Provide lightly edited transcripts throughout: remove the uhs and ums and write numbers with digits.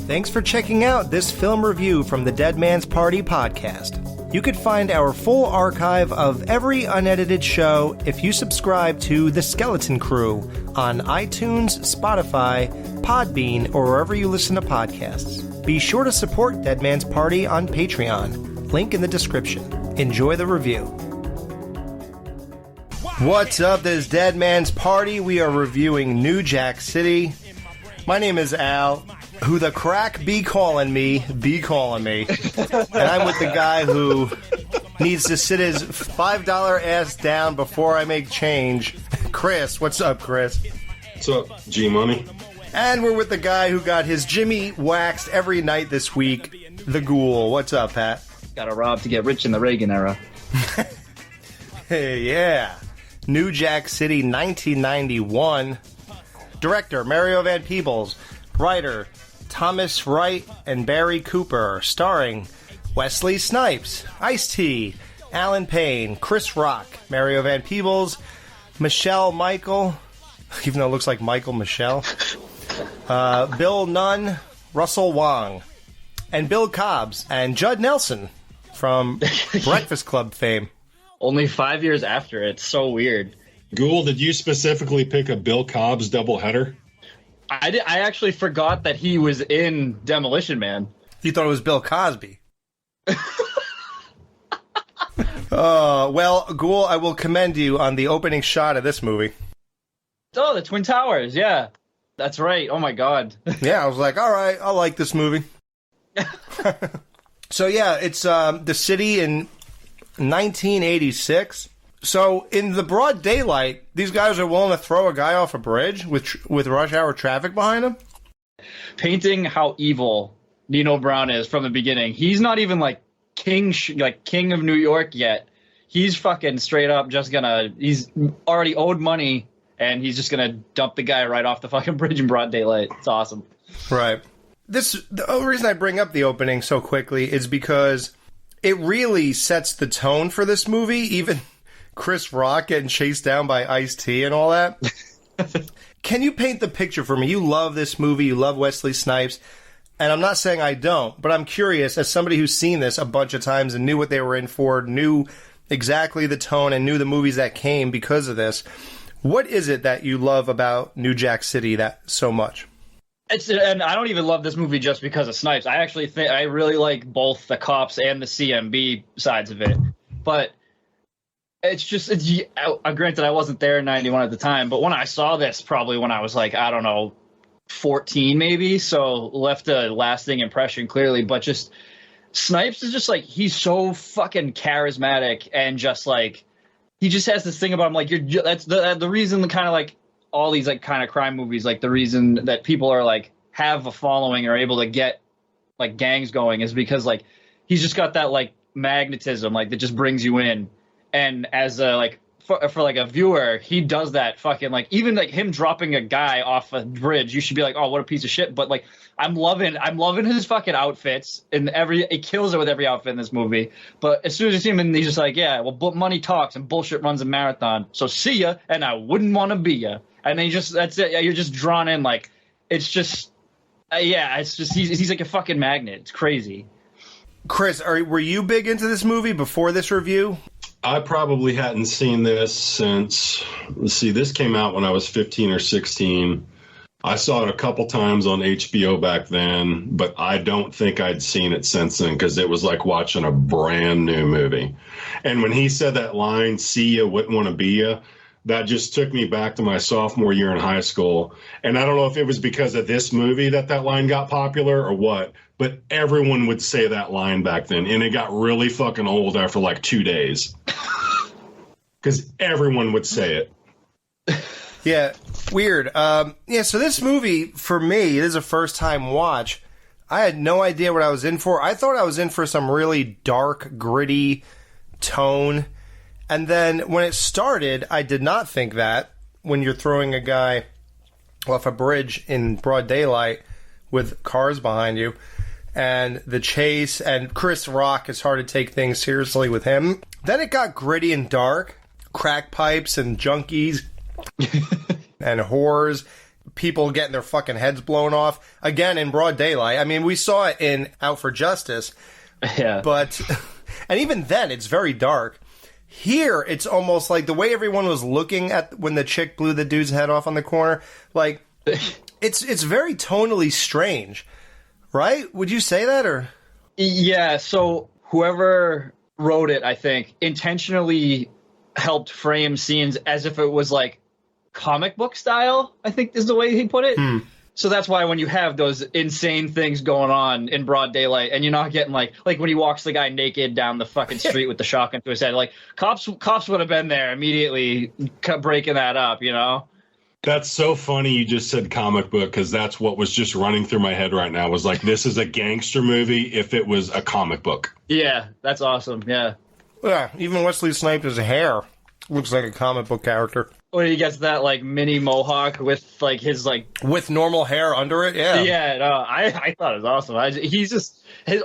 Thanks for checking out this film review from the Dead Man's Party podcast. You could find our full archive of every unedited show if you subscribe to The Skeleton Crew on iTunes, Spotify, Podbean, or wherever you listen to podcasts. Be sure to support Dead Man's Party on Patreon. Link in the description. Enjoy the review. What's up? This is Dead Man's Party. We are reviewing New Jack City. My name is Al, who the crack be calling me. And I'm with the guy who needs to sit his $5 ass down before I make change. Chris, what's up, Chris? What's up, G-Money? And we're with the guy who got his Jimmy waxed every night this week, the Ghoul. What's up, Pat? Gotta rob to get rich in the Reagan era. Hey, yeah. New Jack City, 1991. Director, Mario Van Peebles. Writer, Thomas Wright and Barry Cooper. Starring Wesley Snipes, Ice-T, Alan Payne, Chris Rock, Mario Van Peebles, Michelle Michael, even though it looks like Michael Michelle, Bill Nunn, Russell Wong, and Bill Cobbs, and Judd Nelson from Breakfast Club fame. Only 5 years after. It's so weird. Ghoul, did you specifically pick a Bill Cobbs doubleheader? I actually forgot that he was in Demolition Man. You thought it was Bill Cosby. Well, Ghoul, I will commend you on the opening shot of this movie. Oh, the Twin Towers, yeah. That's right. Oh, my God. Yeah, I was like, all right, I like this movie. So, yeah, it's the city in 1986. So, in the broad daylight, these guys are willing to throw a guy off a bridge with rush hour traffic behind him? Painting how evil Nino Brown is from the beginning. He's not even, like, king of New York yet. He's fucking straight up just gonna... He's already owed money, and he's just gonna dump the guy right off the fucking bridge in broad daylight. It's awesome. Right. The only reason I bring up the opening so quickly is because it really sets the tone for this movie. Even Chris Rock getting chased down by Ice-T and all that. Can you paint the picture for me? You love this movie. You love Wesley Snipes. And I'm not saying I don't, but I'm curious, as somebody who's seen this a bunch of times and knew what they were in for, knew exactly the tone, and knew the movies that came because of this, what is it that you love about New Jack City that so much? And I don't even love this movie just because of Snipes. I actually think I really like both the cops and the CMB sides of it. But granted, I wasn't there in 91 at the time, but when I saw this, probably when I was like, I don't know, 14 maybe, so left a lasting impression clearly. But just Snipes is just like, he's so fucking charismatic, and just like, he just has this thing about him, like, that's the reason the kind of like all these like kind of crime movies, like the reason that people are like have a following or able to get like gangs going is because like he's just got that like magnetism, like that just brings you in. And as a like for like a viewer, he does that fucking like, even like him dropping a guy off a bridge, you should be like, oh, what a piece of shit. But like I'm loving his fucking outfits, and it kills it with every outfit in this movie. But as soon as you see him, and he's just like, yeah, well, money talks and bullshit runs a marathon. So see ya, and I wouldn't want to be ya. And then that's it. You're just drawn in. Like, it's just, it's just, he's like a fucking magnet. It's crazy. Chris, were you big into this movie before this review? I probably hadn't seen this since, this came out when I was 15 or 16. I saw it a couple times on HBO back then, but I don't think I'd seen it since then, because it was like watching a brand new movie. And when he said that line, see ya, wouldn't want to be ya, that just took me back to my sophomore year in high school. And I don't know if it was because of this movie that line got popular or what, but everyone would say that line back then. And it got really fucking old after like 2 days. Because everyone would say it. Yeah, weird. So this movie, for me, it is a first-time watch. I had no idea what I was in for. I thought I was in for some really dark, gritty tone. And then when it started, I did not think that. When you're throwing a guy off a bridge in broad daylight with cars behind you, and the chase, and Chris Rock, it's hard to take things seriously with him. Then it got gritty and dark, crack pipes and junkies and whores. people getting their fucking heads blown off, again, in broad daylight. I mean, we saw it in Out for Justice. Yeah. But, and even then, it's very dark. Here, it's almost like the way everyone was looking at when the chick blew the dude's head off on the corner. Like, it's very tonally strange. Right? Would you say that, or? Yeah, so whoever wrote it, I think, intentionally helped frame scenes as if it was like comic book style, I think is the way he put it. So that's why when you have those insane things going on in broad daylight and you're not getting like when he walks the guy naked down the fucking street with the shotgun to his head, like cops would have been there immediately breaking that up, you know? That's so funny you just said comic book, because that's what was just running through my head right now, was like, this is a gangster movie if it was a comic book. Yeah, that's awesome, yeah. Yeah, even Wesley Snipes' hair looks like a comic book character. When he gets that like mini mohawk with like his like with normal hair under it, yeah. Yeah, no, I thought it was awesome. He's just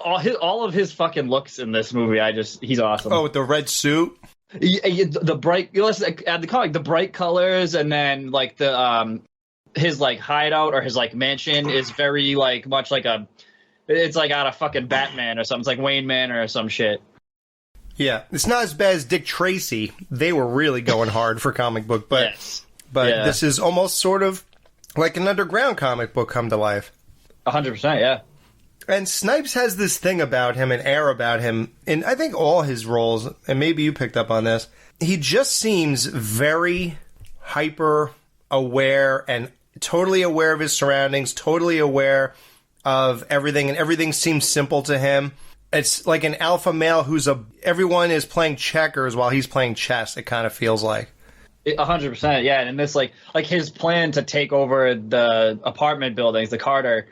all of his fucking looks in this movie. He's awesome. Oh, with the red suit. The bright, add the color, the bright colors, and then like the his like hideout or his like mansion is very like much like it's like out of fucking Batman or something. It's like Wayne Manor or some shit. Yeah, it's not as bad as Dick Tracy. They were really going hard for comic book, but yes. This is almost sort of like an underground comic book come to life. 100%, yeah. And Snipes has this thing about him, an air about him, in I think all his roles, and maybe you picked up on this. He just seems very hyper aware and totally aware of his surroundings, totally aware of everything, and everything seems simple to him. It's like an alpha male everyone is playing checkers while he's playing chess, it kind of feels like. 100%, yeah. And this like his plan to take over the apartment buildings, the Carter,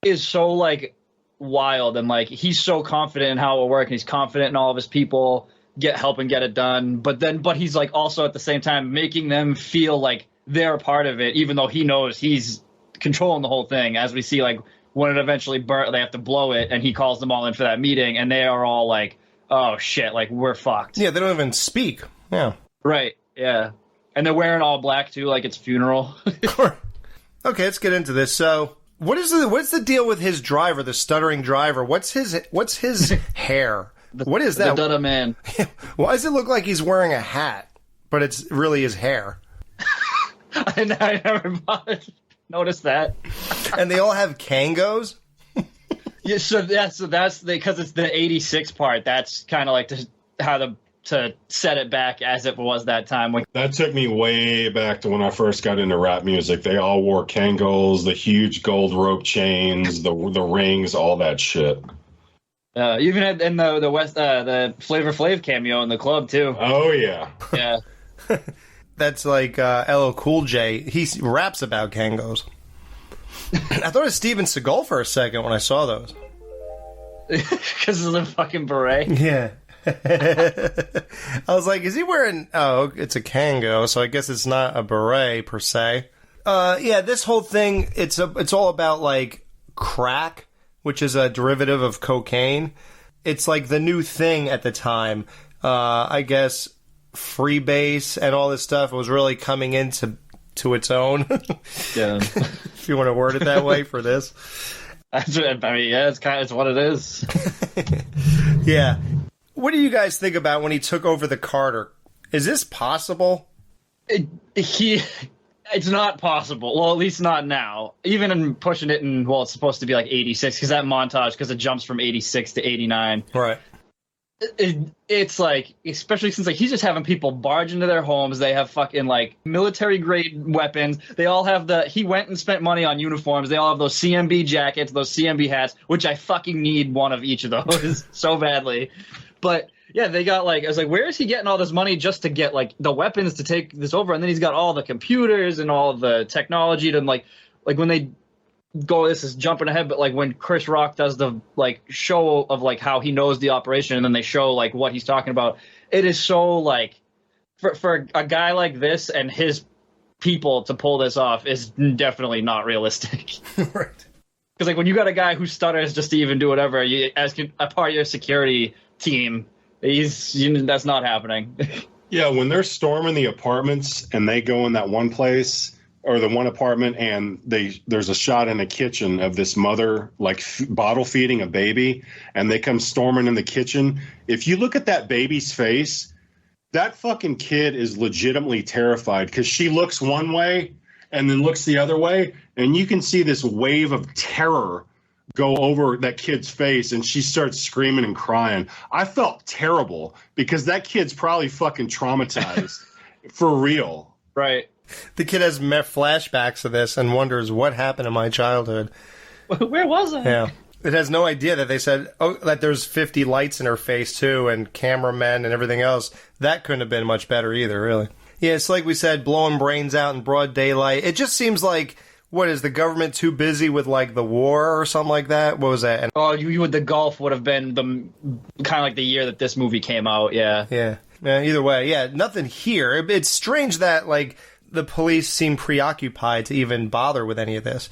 is so like wild, and like he's so confident in how it will work, and he's confident in all of his people help and get it done, but he's like also at the same time making them feel like they're a part of it, even though he knows he's controlling the whole thing. As we see, like when it eventually they have to blow it, and he calls them all in for that meeting, and they are all like, oh shit, like we're fucked. Yeah, they don't even speak. Yeah, right. Yeah, and they're wearing all black too, like it's funeral. Okay, let's get into this. So what's the deal with his driver, the stuttering driver? What's his hair? What is that? The Dutta Man. Why does it look like he's wearing a hat, but it's really his hair? I never noticed that. And they all have Kangos? Yeah, so that's because it's the 86 part. That's kind of like to set it back as it was that time. That took me way back to when I first got into rap music. They all wore Kangos, the huge gold rope chains, the rings, all that shit. Even in the Flavor Flav cameo in the club too. Oh yeah. Yeah. That's like LL Cool J. He raps about Kangos. I thought it was Steven Seagal for a second when I saw those. Because of the fucking beret. Yeah. I was like, is he wearing... Oh, it's a Kango, so I guess it's not a beret, per se. Yeah, this whole thing, it's all about, like, crack, which is a derivative of cocaine. It's, like, the new thing at the time. I guess freebase and all this stuff was really coming into its own. Yeah. If you want to word it that way for this. I mean, yeah, it's what it is. Yeah. What do you guys think about when he took over the Carter? Is this possible? It's not possible. Well, at least not now. Even in pushing it in, well, it's supposed to be like 86, because that montage, because it jumps from 86 to 89. Right. It's like, especially since like he's just having people barge into their homes. They have fucking like military grade weapons. They all have he went and spent money on uniforms. They all have those CMB jackets, those CMB hats, which I fucking need one of each of those so badly. But yeah, they got like, I was like, where is he getting all this money just to get like the weapons to take this over? And then he's got all the computers and all the technology to like when they go, this is jumping ahead, but like when Chris Rock does the like show of like how he knows the operation, and then they show like what he's talking about, it is so like for a guy like this and his people to pull this off is definitely not realistic. Right. Because like when you got a guy who stutters just to even do whatever, as a part of your security team, that's not happening. Yeah, when they're storming the apartments and they go in that one place, or the one apartment, and there's a shot in the kitchen of this mother like bottle feeding a baby, and they come storming in the kitchen. If you look at that baby's face, that fucking kid is legitimately terrified because she looks one way and then looks the other way, and you can see this wave of terror go over that kid's face, and she starts screaming and crying. I felt terrible because that kid's probably fucking traumatized for real. Right. The kid has flashbacks of this and wonders what happened in my childhood. Where was I? Yeah. It has no idea that they said, that there's 50 lights in her face, too, and cameramen and everything else. That couldn't have been much better either, really. Yeah, it's like we said, blowing brains out in broad daylight. It just seems like, what, is the government too busy with, like, the war or something like that? What was that? And The Gulf would have been the kind of like the year that this movie came out, yeah. Yeah. Either way, yeah, nothing here. It's strange that, like, the police seem preoccupied to even bother with any of this.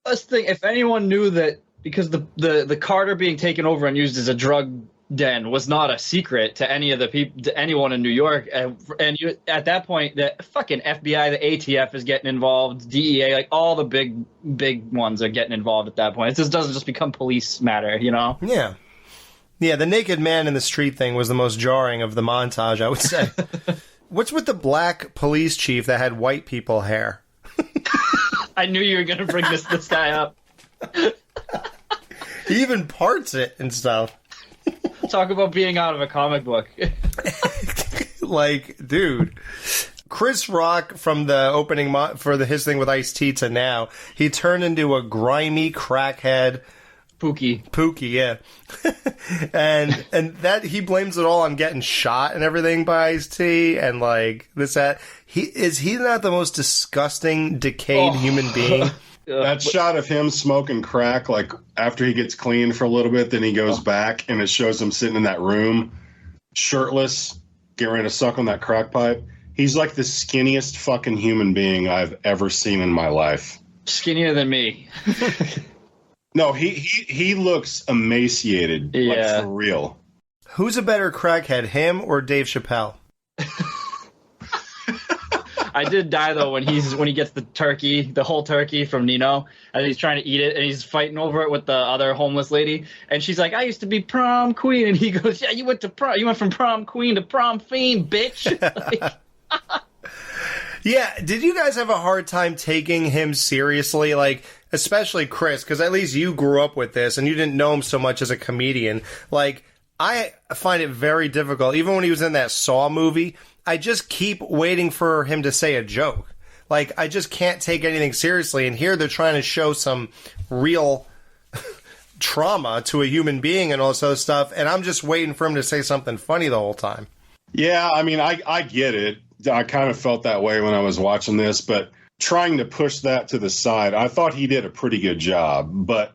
Let's think, if anyone knew that, because the Carter being taken over and used as a drug den was not a secret to any of the people, to anyone in New York, and you, at that point, the fucking FBI, the ATF is getting involved, DEA, like all the big ones are getting involved at that point. It just doesn't just become police matter, you know? Yeah. Yeah, the naked man in the street thing was the most jarring of the montage, I would say. What's with the black police chief that had white people hair? I knew you were going to bring this guy up. He even parts it and stuff. Talk about being out of a comic book. Like, dude. Chris Rock, from the opening for his thing with Ice-T to now, he turned into a grimy crackhead. Pookie, yeah. and that he blames it all on getting shot and everything by Ice-T and like this, that. Is he not the most disgusting, decayed human being? That shot of him smoking crack, like after he gets clean for a little bit, then he goes back and it shows him sitting in that room, shirtless, getting ready to suck on that crack pipe. He's like the skinniest fucking human being I've ever seen in my life. Skinnier than me. No, he looks emaciated, like for real. Who's a better crackhead, him or Dave Chappelle? I did die though when he gets the whole turkey from Nino, and he's trying to eat it, and he's fighting over it with the other homeless lady, and she's like, "I used to be prom queen," and he goes, "Yeah, you went from prom queen to prom fiend, bitch." Like, yeah, did you guys have a hard time taking him seriously? Like, especially Chris, because at least you grew up with this and you didn't know him so much as a comedian. Like, I find it very difficult. Even when he was in that Saw movie, I just keep waiting for him to say a joke. Like, I just can't take anything seriously. And here they're trying to show some real trauma to a human being and all this other stuff. And I'm just waiting for him to say something funny the whole time. Yeah, I mean, I get it. I kind of felt that way when I was watching this, but trying to push that to the side, I thought he did a pretty good job. But,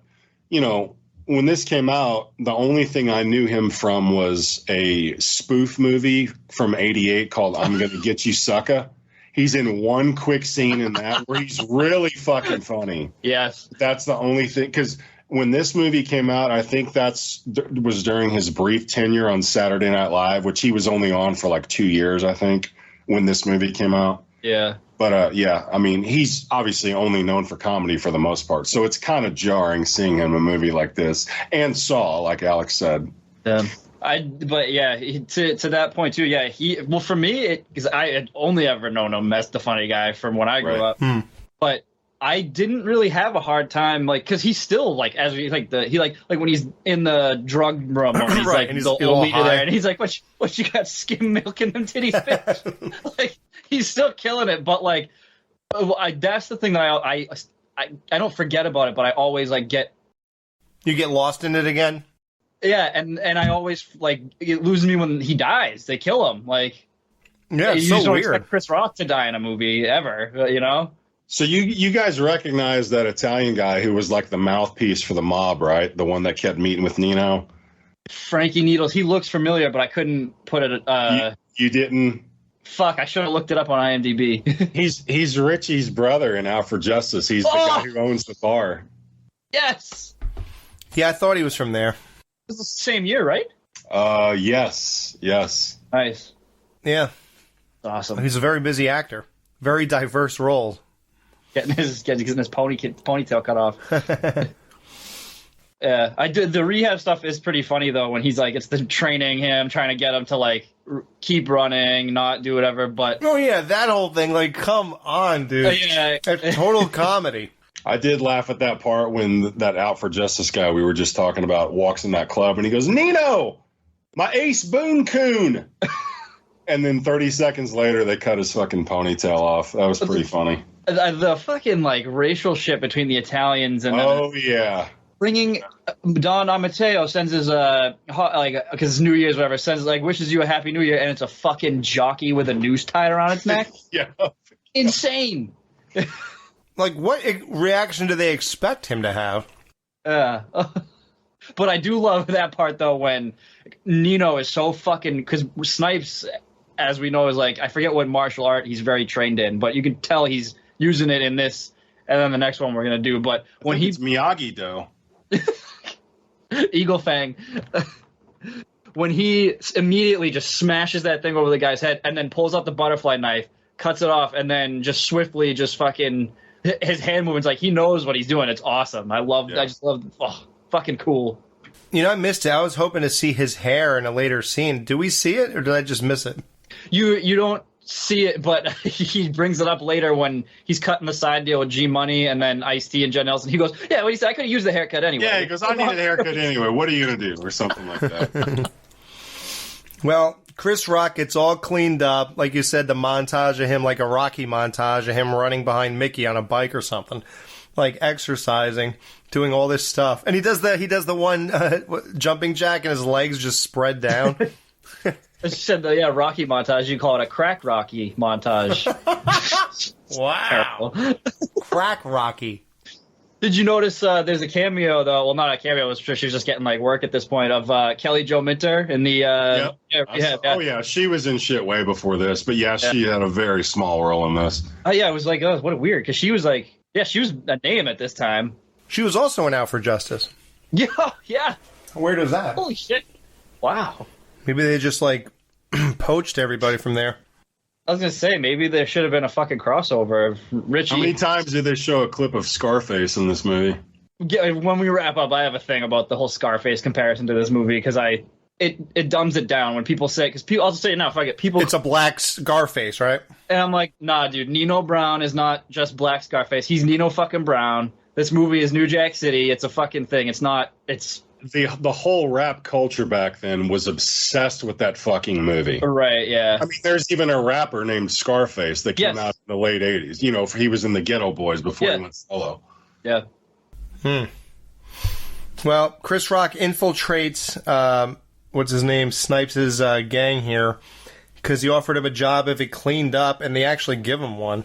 you know, when this came out, the only thing I knew him from was a spoof movie from '88 called I'm Gonna Get You Sucker. He's in one quick scene in that where he's really fucking funny. yes. That's the only thing, because when this movie came out, I think was during his brief tenure on Saturday Night Live, which he was only on for like 2 years, I think, when this movie came out. Yeah. But, yeah, I mean, he's obviously only known for comedy for the most part. So it's kind of jarring seeing him in a movie like this. And Saw, like Alex said. Yeah. But yeah, to that point too. Yeah, for me, because I had only ever known him as the funny guy from when I grew up. But I didn't really have a hard time, like, because he's still like, as we like when he's in the drug room, or he's like, and he's the old leader there, and he's like, what you got, skim milk in them titties, bitch? Like, he's still killing it. But like, that's the thing that I don't forget about it, but I always like you get lost in it again. Yeah, and I always like it loses me when he dies. They kill him. Like, yeah, it's you so just don't weird. expect Chris Rock to die in a movie ever, you know? So you guys recognize that Italian guy who was like the mouthpiece for the mob, right? The one that kept meeting with Nino? Frankie Needles. He looks familiar, but I couldn't put it. You didn't? Fuck, I should have looked it up on IMDb. He's Richie's brother in Out for Justice. He's the guy who owns the bar. Yes. Yeah, I thought he was from there. This is the same year, right? Yes. Nice. Yeah. Awesome. He's a very busy actor. Very diverse role. getting his ponytail cut off. Yeah, I did. The rehab stuff is pretty funny though. When he's like, it's the training him, trying to get him to like keep running, not do whatever. But oh yeah, that whole thing. Like, come on, dude. Yeah, It's total comedy. I did laugh at that part when that Out for Justice guy we were just talking about walks in that club and he goes, "Nino, my Ace Boone coon." And then 30 seconds later, they cut his fucking ponytail off. That was pretty funny. The fucking like racial shit between the Italians and yeah. Bringing Don Amateo sends his because it's New Year's whatever, sends like wishes you a happy New Year, and it's a fucking jockey with a noose tied around its neck. Yeah, insane. Like, what reaction do they expect him to have? But I do love that part though when Nino is so fucking, because Snipes, as we know, is like, I forget what martial art he's very trained in, but you can tell he's using it in this and then the next one we're gonna do. But when it's Miyagi-Do. Eagle Fang, when he immediately just smashes that thing over the guy's head and then pulls out the butterfly knife, cuts it off, and then just swiftly just fucking his hand movements, like he knows what he's doing. It's awesome. I just love. Oh, fucking cool. You know, I missed it. I was hoping to see his hair in a later scene. Do we see it, or did I just miss it? You don't see it, but he brings it up later when he's cutting the side deal with G Money and then Ice-T and Judd Nelson. He goes, "Yeah, what do you say? I could have used the haircut anyway." Yeah, he goes, "I needed a haircut anyway. What are you gonna do?" Or something like that. Well, Chris Rock gets all cleaned up, like you said. The montage of him, like a Rocky montage of him running behind Mickey on a bike or something, like exercising, doing all this stuff, and he does the one jumping jack, and his legs just spread down. I said the Rocky montage. You call it a crack Rocky montage. Wow, crack Rocky. Did you notice there's a cameo though? Well, not a cameo. I was sure she was just getting like work at this point of Kelly Jo Minter in the. Oh yeah, she was in shit way before this, but she had a very small role in this. Oh yeah, it was like, oh, what a weird, because she was like, she was a name at this time. She was also in Out for Justice. Yeah. Where does that? Holy shit! Wow. Maybe they just like poached everybody from there. I was gonna say maybe there should have been a fucking crossover of Richie. How many times did they show a clip of Scarface in this movie? When we wrap up, I have a thing about the whole Scarface comparison to this movie because it dumbs it down when people say, because people, I'll just say it now, fuck it, people. It's a black Scarface, right? And I'm like, nah, dude, Nino Brown is not just black Scarface. He's Nino fucking Brown. This movie is New Jack City. It's a fucking thing. It's not. It's. The whole rap culture back then was obsessed with that fucking movie. Right, yeah. I mean, there's even a rapper named Scarface that came out in the late 80s. You know, he was in the Ghetto Boys before he went solo. Yeah. Well, Chris Rock infiltrates, what's his name, Snipes' gang here, because he offered him a job if he cleaned up, and they actually give him one.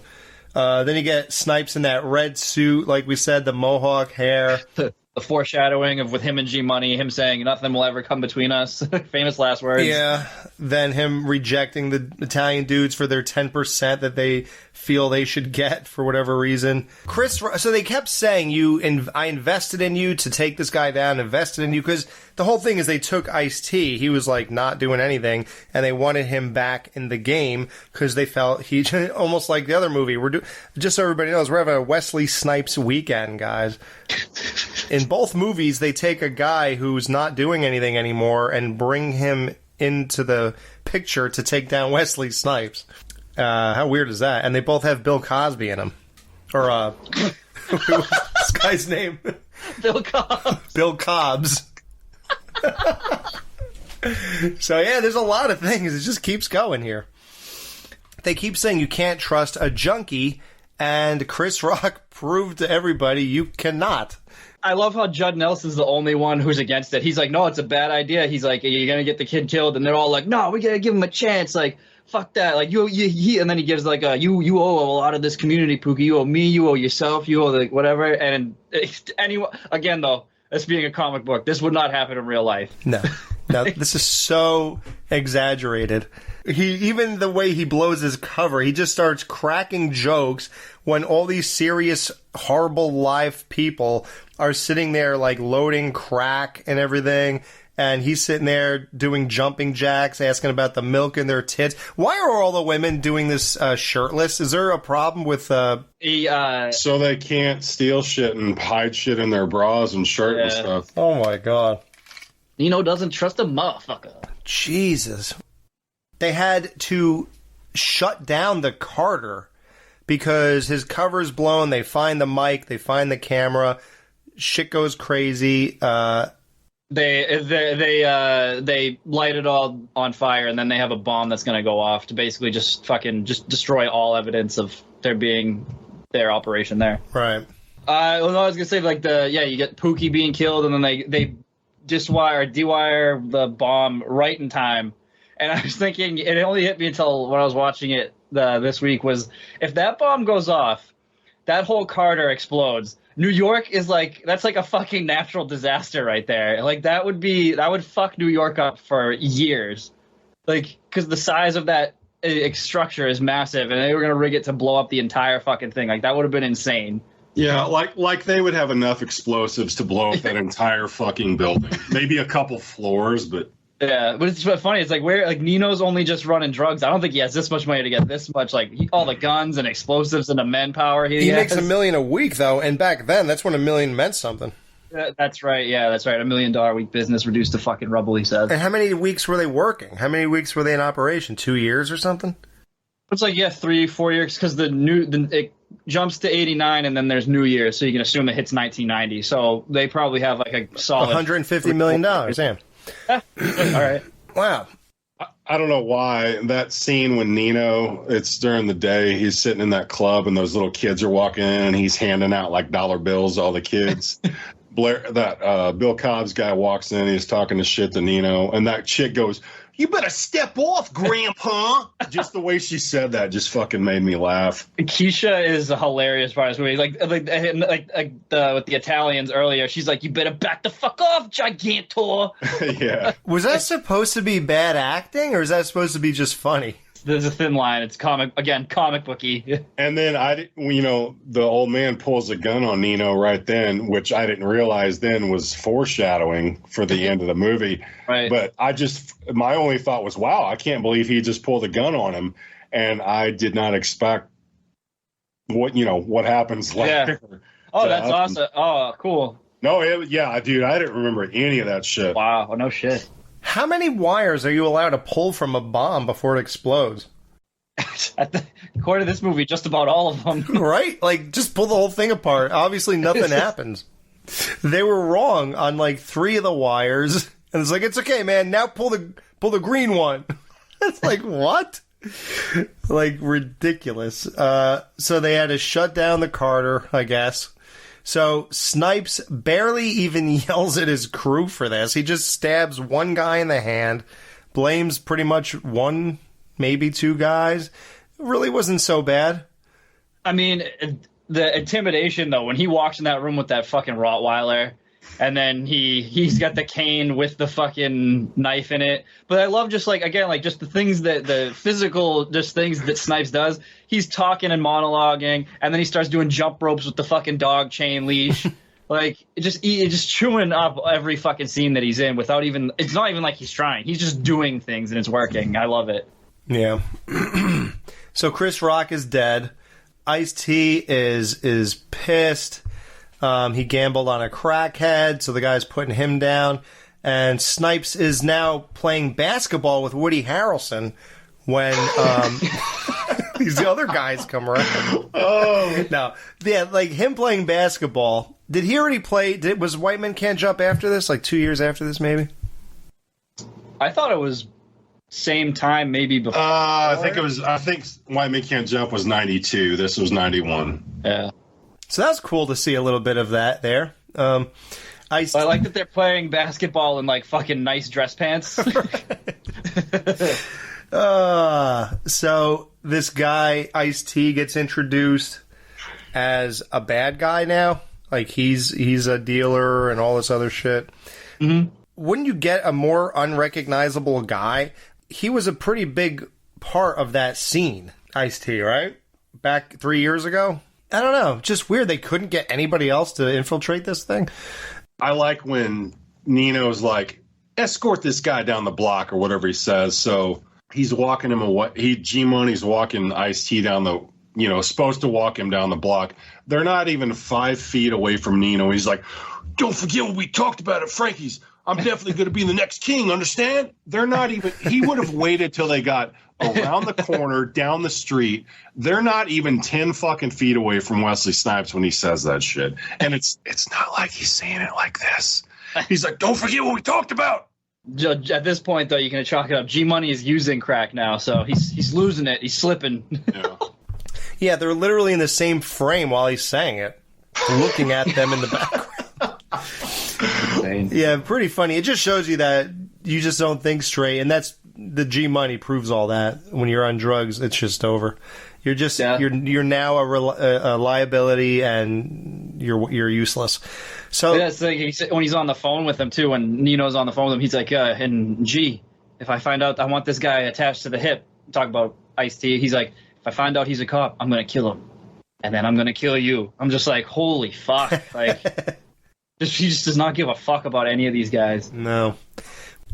Then you get Snipes in that red suit, like we said, the mohawk hair. The foreshadowing of with him and G Money, him saying nothing will ever come between us. Famous last words. Yeah. Then him rejecting the Italian dudes for their 10% that they feel they should get for whatever reason. So they kept saying, I invested in you to take this guy down, invested in you, because the whole thing is they took Ice-T. He was like not doing anything, and they wanted him back in the game because they felt he, almost like the other movie. Just so everybody knows, we're having a Wesley Snipes weekend, guys. In both movies, they take a guy who's not doing anything anymore and bring him into the picture to take down Wesley Snipes. How weird is that? And they both have Bill Cosby in them. Or, what's this guy's name? Bill Cobbs. Bill Cobbs. So, yeah, there's a lot of things. It just keeps going here. They keep saying you can't trust a junkie, and Chris Rock proved to everybody you cannot. I love how Judd Nelson's the only one who's against it. He's like, no, it's a bad idea. He's like, you're going to get the kid killed. And they're all like, no, we got to give him a chance. Like, fuck that. Like, and then he gives like, you owe a lot of this community, Pookie. You owe me, you owe yourself, you owe the whatever. And anyone, again, though, this being a comic book, this would not happen in real life. No, this is so exaggerated. Even the way he blows his cover, he just starts cracking jokes when all these serious, horrible live people are sitting there like loading crack and everything. And he's sitting there doing jumping jacks, asking about the milk in their tits. Why are all the women doing this shirtless? Is there a problem with... So they can't steal shit and hide shit in their bras and shirt and stuff. Oh, my God. Nino doesn't trust a motherfucker. Jesus. They had to shut down the Carter because his cover's blown. They find the mic. They find the camera. Shit goes crazy. They light it all on fire, and then they have a bomb that's going to go off to basically just destroy all evidence of there being their operation there. Right. I was going to say, like, you get Pookie being killed, and then they de-wire the bomb right in time. And I was thinking, it only hit me until when I was watching it this week, was if that bomb goes off, that whole Carter explodes. New York is that's like a fucking natural disaster right there. Like that would fuck New York up for years. Like, because the size of that structure is massive, and they were gonna rig it to blow up the entire fucking thing. Like that would have been insane. Yeah, like they would have enough explosives to blow up that entire fucking building. Maybe a couple floors, but. Yeah, but it's funny. It's like Nino's only just running drugs. I don't think he has this much money to get this much, all the guns and explosives and the manpower he has. Makes $1 million a week, though, and back then, that's when $1 million meant something. That's right. Yeah, that's right. $1 million a week business reduced to fucking rubble, he said. And how many weeks were they working? How many weeks were they in operation? 2 years or something? It's 3-4 years, because it jumps to 89, and then there's New Year, so you can assume it hits 1990. So they probably have a solid $150 million. Damn. All right. Wow. I don't know why that scene when Nino, it's during the day, he's sitting in that club and those little kids are walking in and he's handing out dollar bills to all the kids. Bill Cobb's guy walks in, he's talking to shit to Nino, and that chick goes, "You better step off, Grandpa." Just the way she said that just fucking made me laugh. Keisha is a hilarious part of this movie. With the Italians earlier, she's like, "You better back the fuck off, Gigantor." Yeah. Was that supposed to be bad acting, or is that supposed to be just funny? There's a thin line. It's comic booky. And then the old man pulls a gun on Nino right then, which I didn't realize then was foreshadowing for the end of the movie. Right. But my only thought was, wow, I can't believe he just pulled a gun on him. And I did not expect what happens later. Yeah. Oh, that's awesome. Oh, cool. No, dude, I didn't remember any of that shit. Wow, no shit. How many wires are you allowed to pull from a bomb before it explodes? According to this movie, just about all of them. Right? Just pull the whole thing apart. Obviously, nothing happens. They were wrong on 3 of the wires, and it's it's okay, man. Now pull the green one. It's what? Ridiculous. So they had to shut down the Carter, I guess. So Snipes barely even yells at his crew for this. He just stabs one guy in the hand, blames pretty much one, maybe 2 guys. It really wasn't so bad. I mean, the intimidation, though, when he walks in that room with that fucking Rottweiler, and then he's got the cane with the fucking knife in it. But I love just just the things the physical things that Snipes does. He's talking and monologuing, and then he starts doing jump ropes with the fucking dog chain leash. Just chewing up every fucking scene that he's in without even, it's not even like he's trying. He's just doing things and it's working. I love it. Yeah. So Chris Rock is dead. Ice-T is pissed. He gambled on a crackhead, so the guy's putting him down. And Snipes is now playing basketball with Woody Harrelson when these other guys come around. Oh. No. Yeah, him playing basketball. Did he already play? Was White Men Can't Jump after this? 2 years after this, maybe? I thought it was same time, maybe before. I think White Men Can't Jump was 92. This was 91. Yeah. So that's cool to see a little bit of that there. I like that they're playing basketball in fucking nice dress pants. So this guy Ice-T gets introduced as a bad guy now. He's a dealer and all this other shit. Mm-hmm. Wouldn't you get a more unrecognizable guy? He was a pretty big part of that scene, Ice-T, right? Back 3 years ago? I don't know. Just weird. They couldn't get anybody else to infiltrate this thing. I like when Nino's like, escort this guy down the block or whatever he says. So he's walking him away. G-Money's walking Ice-T down the, supposed to walk him down the block. They're not even 5 feet away from Nino. He's like, don't forget what we talked about at Frankie's. I'm definitely going to be the next king, understand? They're not even, he would have waited till they got around the corner, down the street. They're not even 10 fucking feet away from Wesley Snipes when he says that shit. And it's not like he's saying it like this. He's like, don't forget what we talked about. At this point, though, you can chalk it up. G-Money is using crack now, so he's losing it. He's slipping. Yeah. Yeah, they're literally in the same frame while he's saying it, looking at them in the background. Yeah, pretty funny. It just shows you that you just don't think straight, and that's the G-Money proves all that. When you're on drugs, it's just over. You're just you're now a liability, and you're useless. So yeah, it's like when he's on the phone with him too. When Nino's on the phone with him, he's like, "And G, if I find out I want this guy attached to the hip," talk about Ice-T. He's like, "If I find out he's a cop, I'm gonna kill him, and then I'm gonna kill you." I'm just like, holy fuck, like. He just does not give a fuck about any of these guys. No.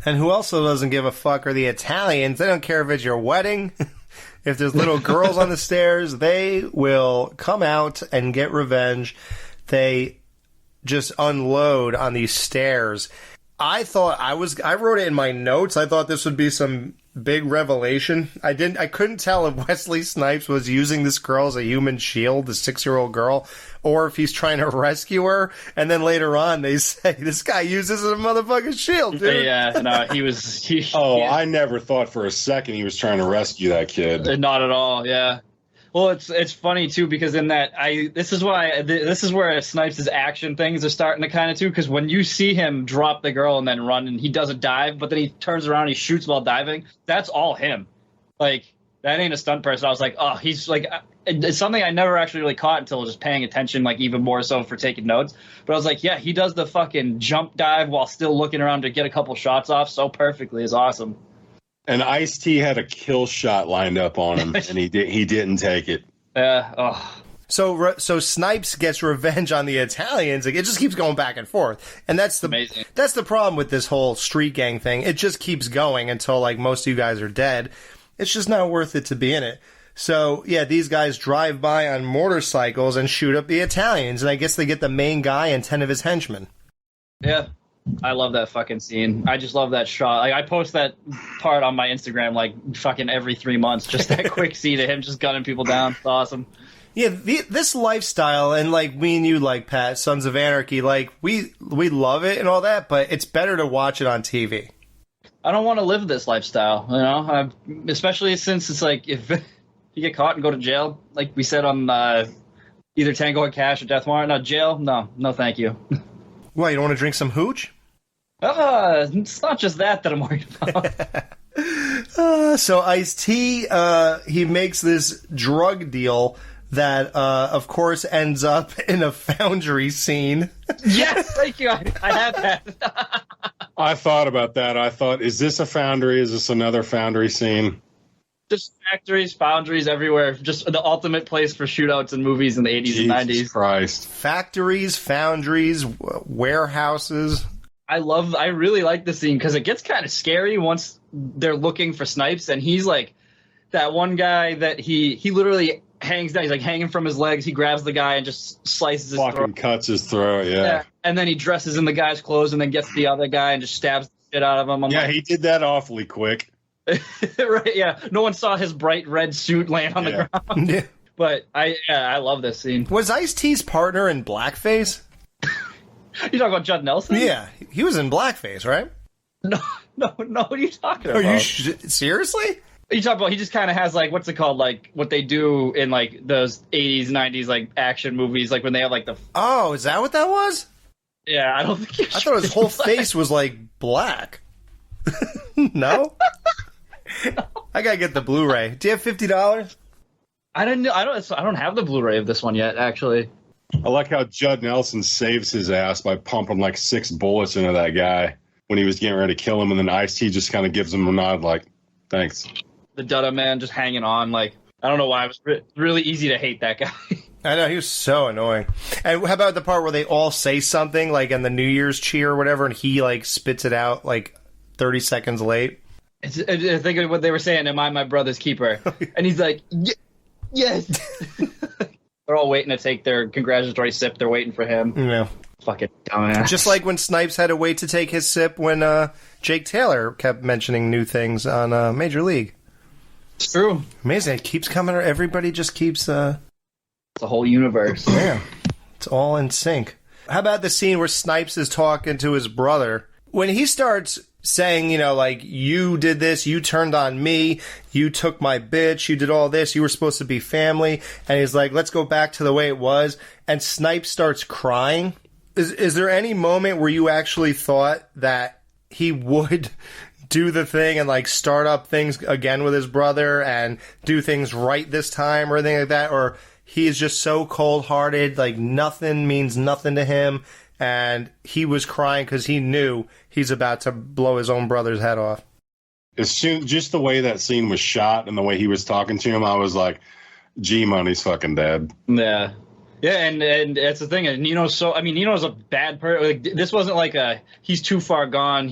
And who also doesn't give a fuck are the Italians. They don't care if it's your wedding. If there's little girls on the stairs, they will come out and get revenge. They just unload on these stairs. I thought I wrote it in my notes. I thought this would be some big revelation. I couldn't tell if Wesley Snipes was using this girl as a human shield, the 6-year-old girl, or if he's trying to rescue her. And then later on, they say this guy uses a motherfucking shield, dude. Yeah, no, he was. I never thought for a second he was trying to rescue that kid. Not at all. Yeah. Well, it's funny too because in that this is where Snipes' action things are starting to kind of too, because when you see him drop the girl and then run and he does a dive, but then he turns around and he shoots while diving, that's all him. Like that ain't a stunt person. I was like, oh, he's like, it's something I never actually really caught until just paying attention, like even more so for taking notes. But I was like, yeah, he does the fucking jump dive while still looking around to get a couple shots off so perfectly. It's awesome. And Ice-T had a kill shot lined up on him, and he didn't take it. So Snipes gets revenge on the Italians. Like, it just keeps going back and forth, and that's the problem with this whole street gang thing. It just keeps going until like most of you guys are dead. It's just not worth it to be in it. So yeah, these guys drive by on motorcycles and shoot up the Italians, and I guess they get the main guy and 10 of his henchmen. Yeah. I love that fucking scene. I just love that shot. Like, I post that part on my Instagram like fucking every 3 months. Just that quick scene of him just gunning people down. It's awesome. Yeah, this lifestyle, and like me and you, like Pat, Sons of Anarchy, like we love it and all that, but it's better to watch it on TV. I don't want to live this lifestyle, especially since it's like if you get caught and go to jail, like we said on either Tango or Cash or Death Warrant. No, jail? No, thank you. Why, you don't want to drink some hooch? It's not just that I'm worried about. So Ice-T, he makes this drug deal that, of course, ends up in a foundry scene. Yes, thank you. I had that. I thought about that. I thought, is this a foundry? Is this another foundry scene? Just factories, foundries everywhere. Just the ultimate place for shootouts in movies in the 80s and 90s. Jesus Christ. Factories, foundries, warehouses. I really like the scene because it gets kind of scary once they're looking for Snipes, and he's like that one guy that he literally hangs down. He's like hanging from his legs. He grabs the guy and just slices his throat. Fucking cuts his throat, yeah. And then he dresses in the guy's clothes and then gets the other guy and just stabs the shit out of him. He did that awfully quick. Right, yeah. No one saw his bright red suit land on the ground. Yeah. But I love this scene. Was Ice-T's partner in blackface? You talking about Judd Nelson? Yeah, he was in blackface, right? No. What are you talking about? Seriously? You talk about he just kind of has like what's it called, like what they do in like those 80s 90s like action movies, like when they have like the is that what that was? Yeah, I don't think I thought his whole face was like black. No? I gotta get the Blu-ray. Do you have $50? I don't have the Blu-ray of this one yet, actually. I like how Judd Nelson saves his ass by pumping like 6 bullets into that guy when he was getting ready to kill him, and then Ice-T just kind of gives him a nod like, thanks. the Dutta man just hanging on. Like, I don't know why. It was really easy to hate that guy. I know, he was so annoying. And how about the part where they all say something, like in the New Year's cheer or whatever, and he, like, spits it out, like, 30 seconds late? I think of what they were saying, am I my brother's keeper? And he's like, yes! They're all waiting to take their congratulatory sip. They're waiting for him. Yeah. Fucking dumbass. Just like when Snipes had to wait to take his sip when Jake Taylor kept mentioning new things on Major League. It's true. Amazing. It keeps coming. Everybody just keeps... It's a whole universe. Yeah. It's all in sync. How about the scene where Snipes is talking to his brother? When he starts saying, you know, like, you did this, you turned on me, you took my bitch, you did all this, you were supposed to be family, and he's like, let's go back to the way it was, and Snipes starts crying. Is there any moment where you actually thought that he would do the thing and, like, start up things again with his brother and do things right this time or anything like that? Or he is just so cold-hearted, like, nothing means nothing to him, and he was crying because he knew he's about to blow his own brother's head off. As soon, just the way that scene was shot and the way he was talking to him, I was like, G-Money's fucking dead. Yeah. Yeah, and that's the thing. And Nino's Nino's a bad person. Like, this wasn't like he's too far gone.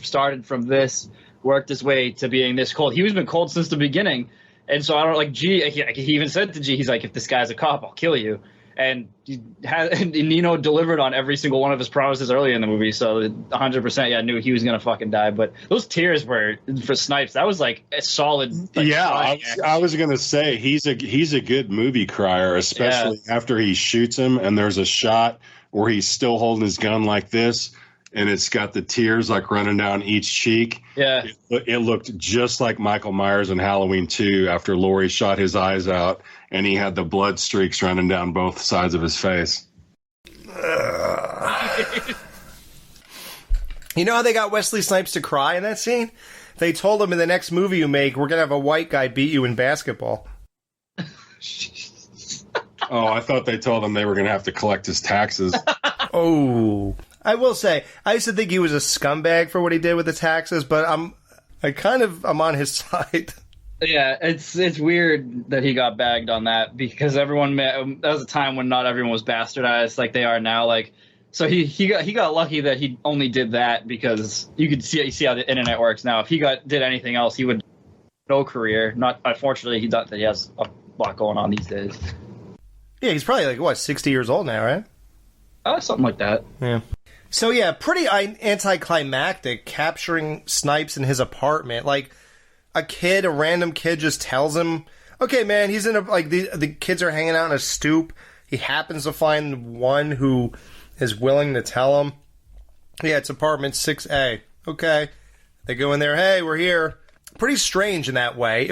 Started from this, worked his way to being this cold. He was been cold since the beginning. And so I don't like G. He even said to G, he's like, if this guy's a cop, I'll kill you. And Nino delivered on every single one of his promises early in the movie. So 100%, yeah, knew he was gonna fucking die. But those tears were for Snipes. That was like a solid. Like, yeah, I was gonna say he's a good movie crier, especially after he shoots him and there's a shot where he's still holding his gun like this. And it's got the tears like running down each cheek. Yeah. It looked just like Michael Myers in Halloween 2 after Laurie shot his eyes out and he had the blood streaks running down both sides of his face. You know how they got Wesley Snipes to cry in that scene? They told him in the next movie you make, we're going to have a white guy beat you in basketball. Oh, I thought they told him they were going to have to collect his taxes. Oh. I will say, I used to think he was a scumbag for what he did with the taxes, but I'm on his side. Yeah, it's weird that he got bagged on that because that was a time when not everyone was bastardized like they are now. Like, so he got lucky that he only did that because you could see how the internet works now. If he did anything else, he would no career. Not unfortunately, he has a lot going on these days. Yeah, he's probably like 60 years old now, right? Something like that. Yeah. So yeah, pretty anticlimactic capturing Snipes in his apartment. Like a random kid just tells him, "Okay, man, he's in the kids are hanging out in a stoop. He happens to find one who is willing to tell him, yeah, it's apartment 6A. Okay, they go in there. Hey, we're here. Pretty strange in that way.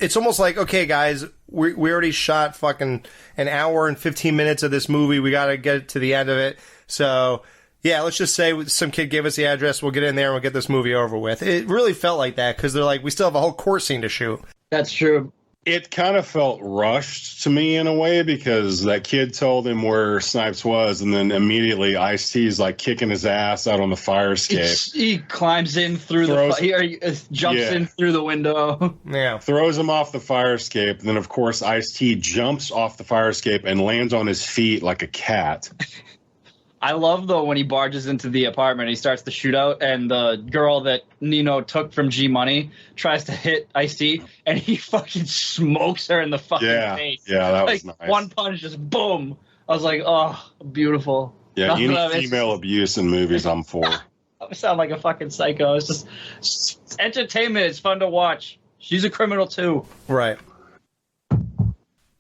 It's almost like, okay, guys, we already shot fucking an hour and 15 minutes of this movie. We got to get to the end of it. So." Yeah, let's just say some kid gave us the address, we'll get in there and we'll get this movie over with. It really felt like that because they're like, we still have a whole court scene to shoot. That's true. It kind of felt rushed to me in a way because that kid told him where Snipes was and then immediately Ice-T's like kicking his ass out on the fire escape. He climbs in through jumps in through the window. Yeah. Throws him off the fire escape. And then, of course, Ice-T jumps off the fire escape and lands on his feet like a cat. I love, though, when he barges into the apartment, he starts the shootout, and the girl that Nino took from G-Money tries to hit Ice-T, and he fucking smokes her in the fucking face. Yeah, that was nice. One punch, just boom. I was like, oh, beautiful. Yeah, any female abuse in movies, I'm for. I sound like a fucking psycho. It's just it's entertainment. It's fun to watch. She's a criminal, too. Right.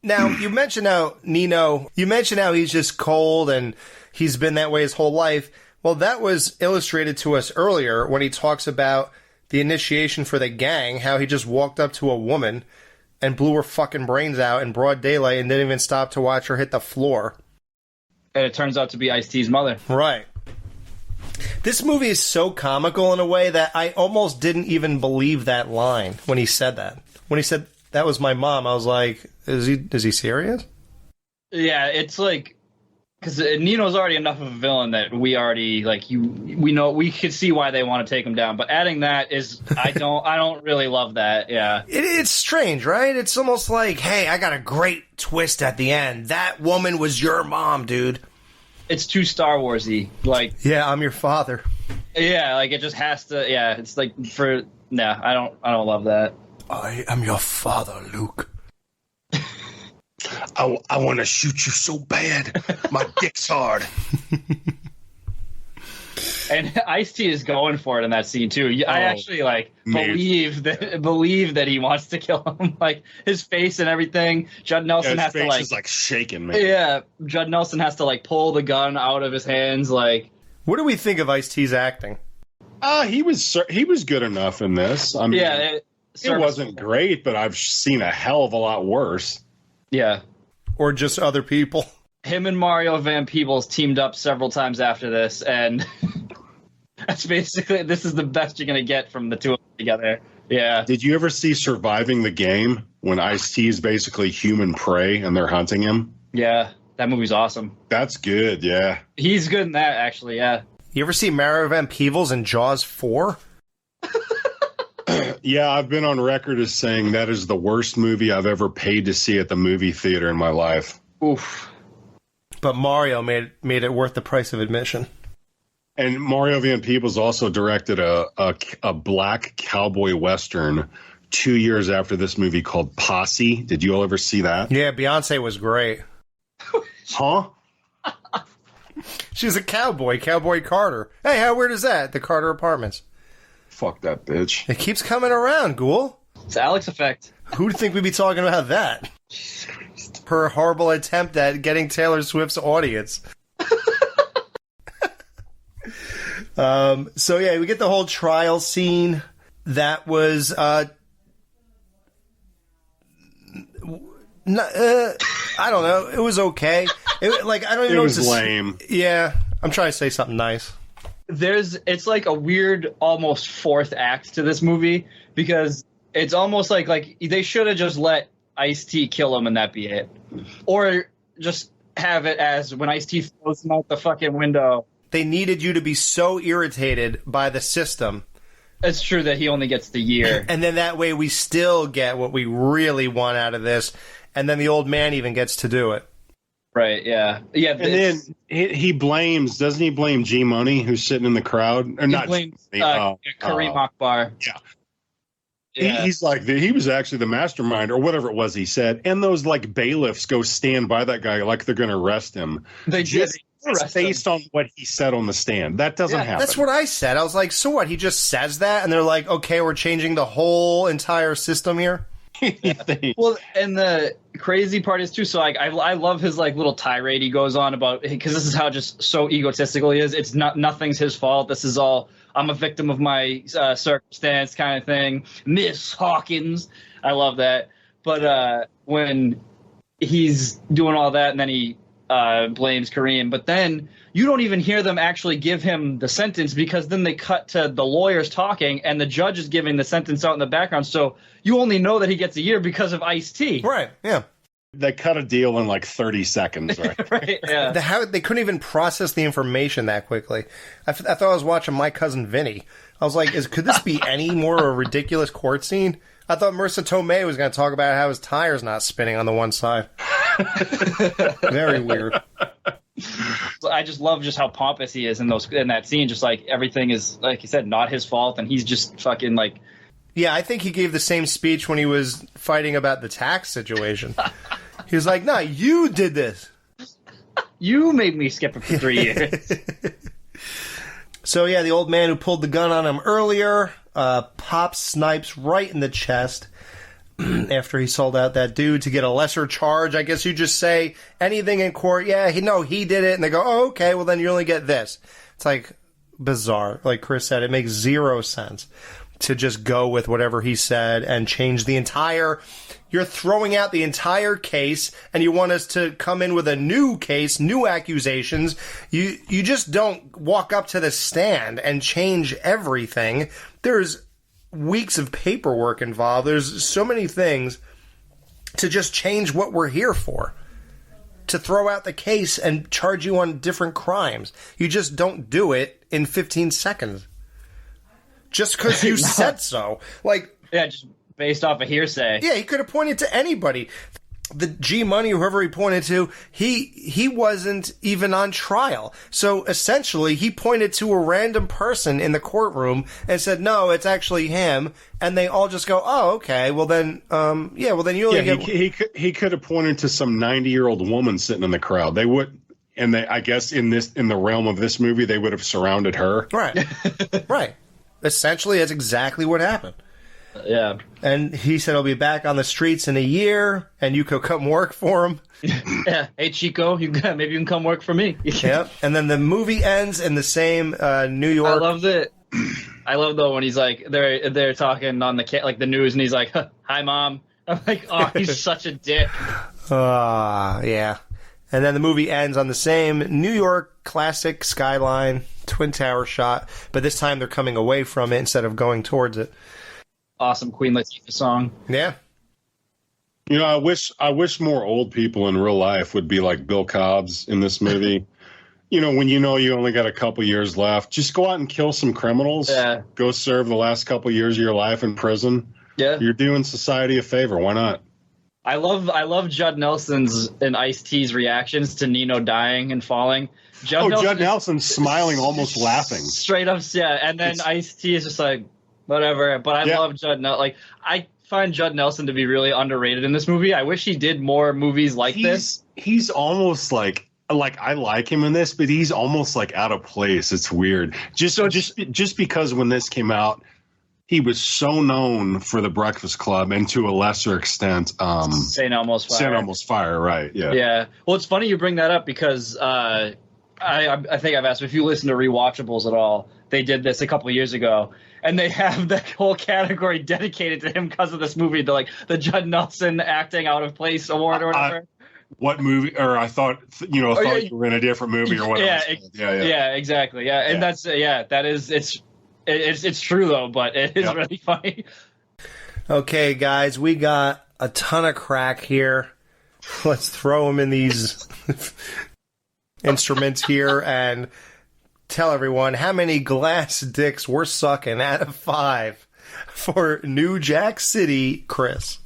Now, you mentioned how he's just cold and he's been that way his whole life. Well, that was illustrated to us earlier when he talks about the initiation for the gang, how he just walked up to a woman and blew her fucking brains out in broad daylight and didn't even stop to watch her hit the floor. And it turns out to be Ice-T's mother. Right. This movie is so comical in a way that I almost didn't even believe that line when he said that. When he said, that was my mom, I was like, is he serious? Yeah, it's like, because Nino's already enough of a villain that we already we know we could see why they want to take him down. But adding that is I don't really love that. Yeah, it's strange, right? It's almost like, hey, I got a great twist at the end. That woman was your mom, dude. It's too Star Warsy. Like, yeah, I'm your father. Yeah, like it just has to. Yeah, it's like I don't love that. I am your father, Luke. I want to shoot you so bad. My dick's hard. And Ice-T is going for it in that scene too. I actually believe that he wants to kill him. Like his face and everything. Judd Nelson has to is like shaking, man. Yeah, Judd Nelson has to pull the gun out of his hands. Like, what do we think of Ice-T's acting? He was good enough in this. I mean, yeah, it wasn't great, but I've seen a hell of a lot worse. Yeah. Or just other people. Him and Mario Van Peebles teamed up several times after this, and that's basically, this is the best you're going to get from the two of them together. Yeah. Did you ever see Surviving the Game when Ice-T is basically human prey and they're hunting him? Yeah, that movie's awesome. That's good, yeah. He's good in that, actually, yeah. You ever see Mario Van Peebles in Jaws 4? Yeah, I've been on record as saying that is the worst movie I've ever paid to see at the movie theater in my life. Oof. But Mario made it worth the price of admission. And Mario Van Peebles also directed a black cowboy western 2 years after this movie called Posse. Did you all ever see that? Yeah, Beyonce was great. Huh? She's a cowboy, Cowboy Carter. Hey, how weird is that? The Carter Apartments. Fuck that bitch. It keeps coming around, Ghoul. It's Alex Effect. Who'd think we'd be talking about that? Her horrible attempt at getting Taylor Swift's audience. So yeah, we get the whole trial scene. That was I don't know. It was okay. I don't even know. It was lame. Yeah, I'm trying to say something nice. It's like a weird, almost fourth act to this movie, because it's almost like they should have just let Ice-T kill him and that be it. Or just have it as when Ice-T throws him out the fucking window. They needed you to be so irritated by the system. It's true that he only gets the year. And then that way we still get what we really want out of this. And then the old man even gets to do it. Right, yeah. Yeah. And then he blames, doesn't he blame G Money, who's sitting in the crowd? Or not blames Kareem Akbar. Yeah. Yeah. He's like, he was actually the mastermind, or whatever it was he said. And those bailiffs go stand by that guy like they're going to arrest him. They just based on what he said on the stand. That doesn't happen. That's what I said. I was like, so what? He just says that, and they're like, okay, we're changing the whole entire system here? Well, and the crazy part is too, so I love his little tirade he goes on about, because this is how just so egotistical he is. It's nothing's his fault. This is all, I'm a victim of my circumstance kind of thing. Miss Hawkins. I love that. But when he's doing all that and then he blames Kareem, but then you don't even hear them actually give him the sentence, because then they cut to the lawyers talking and the judge is giving the sentence out in the background. So you only know that he gets a year because of Ice-T. Right, yeah. They cut a deal in 30 seconds, right? Right, yeah. They couldn't even process the information that quickly. I thought I was watching My Cousin Vinny. I was like, could this be any more of a ridiculous court scene? I thought Marissa Tomei was going to talk about how his tire's not spinning on the one side. Very weird. I just love just how pompous he is in that scene. Just everything is, like you said, not his fault, and he's just fucking Yeah, I think he gave the same speech when he was fighting about the tax situation. He was like, "No, you did this. You made me skip it for 3 years." So yeah, the old man who pulled the gun on him earlier pops Snipes right in the chest. After he sold out that dude to get a lesser charge. I guess you just say anything in court. Yeah, he did it. And they go, oh, okay, well then you only get this. It's bizarre. Like Chris said, it makes zero sense to just go with whatever he said and change the entire, you're throwing out the entire case and you want us to come in with a new case, new accusations. You just don't walk up to the stand and change everything. There's weeks of paperwork involved. There's so many things to just change what we're here for. to throw out the case and charge you on different crimes. You just don't do it in 15 seconds. Just because you said so. Like, yeah, just based off of hearsay. Yeah, he could have pointed to anybody. The G Money, whoever he pointed to, he wasn't even on trial. So essentially, he pointed to a random person in the courtroom and said, "No, it's actually him." And they all just go, "Oh, okay. Well then, yeah. Well then you only get." He could have pointed to some 90-year-old woman sitting in the crowd. They would, and they, I guess, in the realm of this movie, they would have surrounded her. Right, right. Essentially, that's exactly what happened. Yeah. And he said he'll be back on the streets in a year, and you could come work for him. Yeah. Hey, Chico, maybe you can come work for me. Yep. And then the movie ends in the same New York. I loved it. I love though when he's like they're talking on the news, and he's like, "Hi, Mom." I'm like, oh, he's such a dick. Yeah. And then the movie ends on the same New York classic skyline, Twin Tower shot, but this time they're coming away from it instead of going towards it. Awesome Queen Latifah song. Yeah. You know, I wish more old people in real life would be like Bill Cobbs in this movie. When you only got a couple years left, just go out and kill some criminals. Yeah. Go serve the last couple years of your life in prison. Yeah. You're doing society a favor. Why not? I love Judd Nelson's and Ice-T's reactions to Nino dying and falling. Judd Nelson's smiling, almost laughing. Straight up, yeah. And then Ice-T is just like, whatever. But I love Judd Nelson. Like, I find Judd Nelson to be really underrated in this movie. I wish he did more movies like this. He's almost like I like him in this, but he's almost like out of place. It's weird. Just because when this came out, he was so known for The Breakfast Club and to a lesser extent, St. Elmo's Fire. St. Elmo's Fire, right? Yeah. Yeah. Well, it's funny you bring that up because I think I've asked if you listen to Rewatchables at all. They did this a couple of years ago, and they have the whole category dedicated to him because of this movie. The Judd Nelson acting out of place award or whatever. What movie? Or I thought you were in a different movie or whatever. Yeah, exactly. Yeah, and that's that is it's true though, but it is really funny. Okay, guys, we got a ton of crack here. Let's throw them in these instruments here and tell everyone how many glass dicks we're sucking out of 5 for New Jack City, Chris.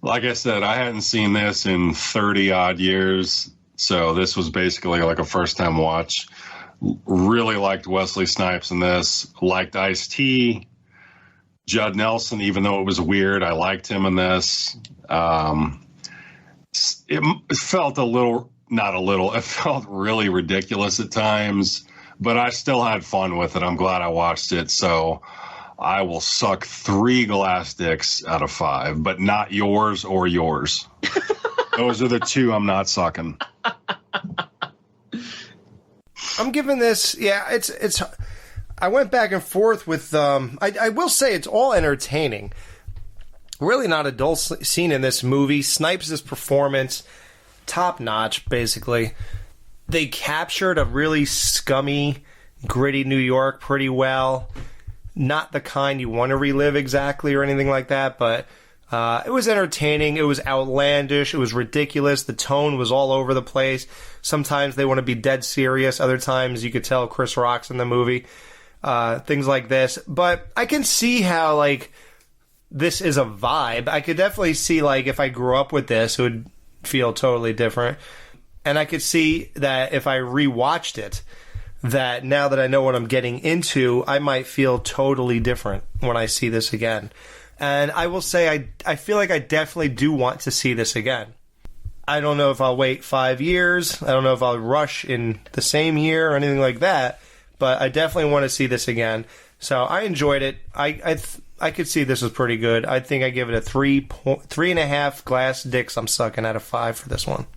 Like I said, I hadn't seen this in 30 odd years, so this was basically like a first time watch. Really liked Wesley Snipes in this. Liked Ice-T. Judd Nelson, even though it was weird, I liked him in this. It felt it felt really ridiculous at times, but I still had fun with it. I'm glad I watched it. So I will suck 3 glass dicks out of 5, but not yours or yours. Those are the 2 I'm not sucking. I'm giving this, it's. I went back and forth with. I will say it's all entertaining. Really not a dull scene in this movie. Snipes' performance, top notch, basically. They captured a really scummy, gritty New York pretty well. Not the kind you want to relive exactly or anything like that, but it was entertaining. It was outlandish. It was ridiculous. The tone was all over the place. Sometimes they want to be dead serious. Other times you could tell Chris Rock's in the movie. Things like this. But I can see how, this is a vibe. I could definitely see, if I grew up with this, it would feel totally different. And I could see that if I rewatched it, that now that I know what I'm getting into, I might feel totally different when I see this again. And I will say I feel like I definitely do want to see this again. I don't know if I'll wait 5 years. I don't know if I'll rush in the same year or anything like that. But I definitely want to see this again. So I enjoyed it. I could see this was pretty good. I think I give it a 3.5 glass dicks I'm sucking out of 5 for this one.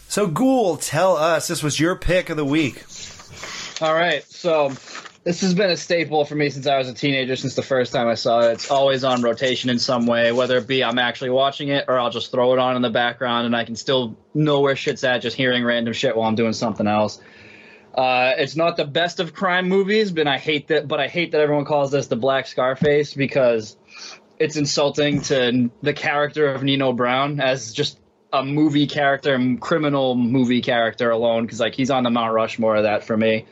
So Ghoul, tell us, this was your pick of the week. All right, so this has been a staple for me since I was a teenager, since the first time I saw it. It's always on rotation in some way, whether it be I'm actually watching it or I'll just throw it on in the background and I can still know where shit's at just hearing random shit while I'm doing something else. It's not the best of crime movies, but I hate that everyone calls this the Black Scarface because it's insulting to the character of Nino Brown as just a movie character, criminal movie character alone, because like he's on the Mount Rushmore of that for me.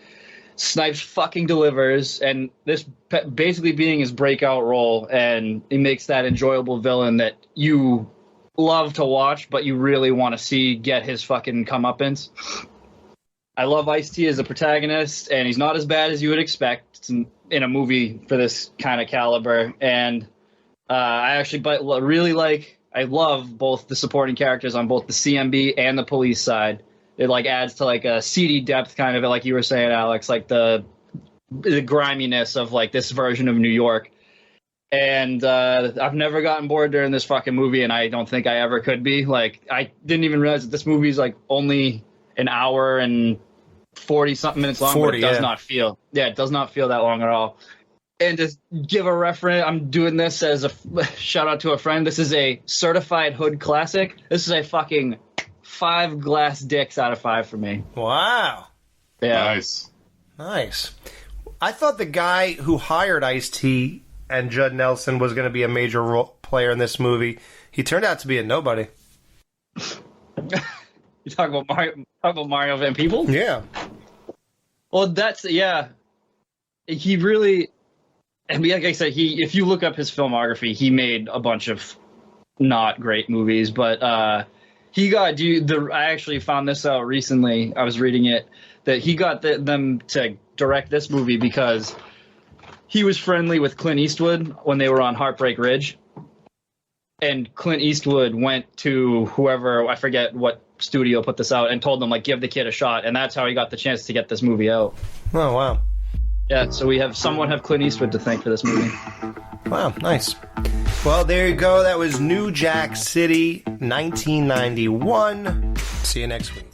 Snipes fucking delivers, and this basically being his breakout role, and he makes that enjoyable villain that you love to watch, but you really want to see get his fucking comeuppance. I love Ice-T as a protagonist, and he's not as bad as you would expect in a movie for this kind of caliber. And I actually I love both the supporting characters on both the CMB and the police side. It like adds to like a seedy depth kind of it, like you were saying, Alex, like the griminess of like this version of New York. And I've never gotten bored during this fucking movie, and I don't think I ever could be. Like, I didn't even realize that this movie is like only an hour and 40 something minutes long. 40, but it does not feel, it does not feel that long at all. And to give a reference, I'm doing this as a shout out to a friend. This is a certified hood classic. This is a fucking 5 glass dicks out of 5 for me. Wow. Yeah. Nice. I thought the guy who hired Ice-T and Judd Nelson was going to be a major player in this movie. He turned out to be a nobody. You talk about Mario Van Peebles? Yeah. Well, he really, I mean, like I said, if you look up his filmography, he made a bunch of not great movies, but I actually found this out recently. I was reading it, that he got them to direct this movie because he was friendly with Clint Eastwood when they were on Heartbreak Ridge. And Clint Eastwood went to whoever, I forget what studio put this out, and told them, like, give the kid a shot. And that's how he got the chance to get this movie out. Oh, wow. Yeah, so we have Clint Eastwood to thank for this movie. Wow, nice. Well, there you go. That was New Jack City, 1991. See you next week.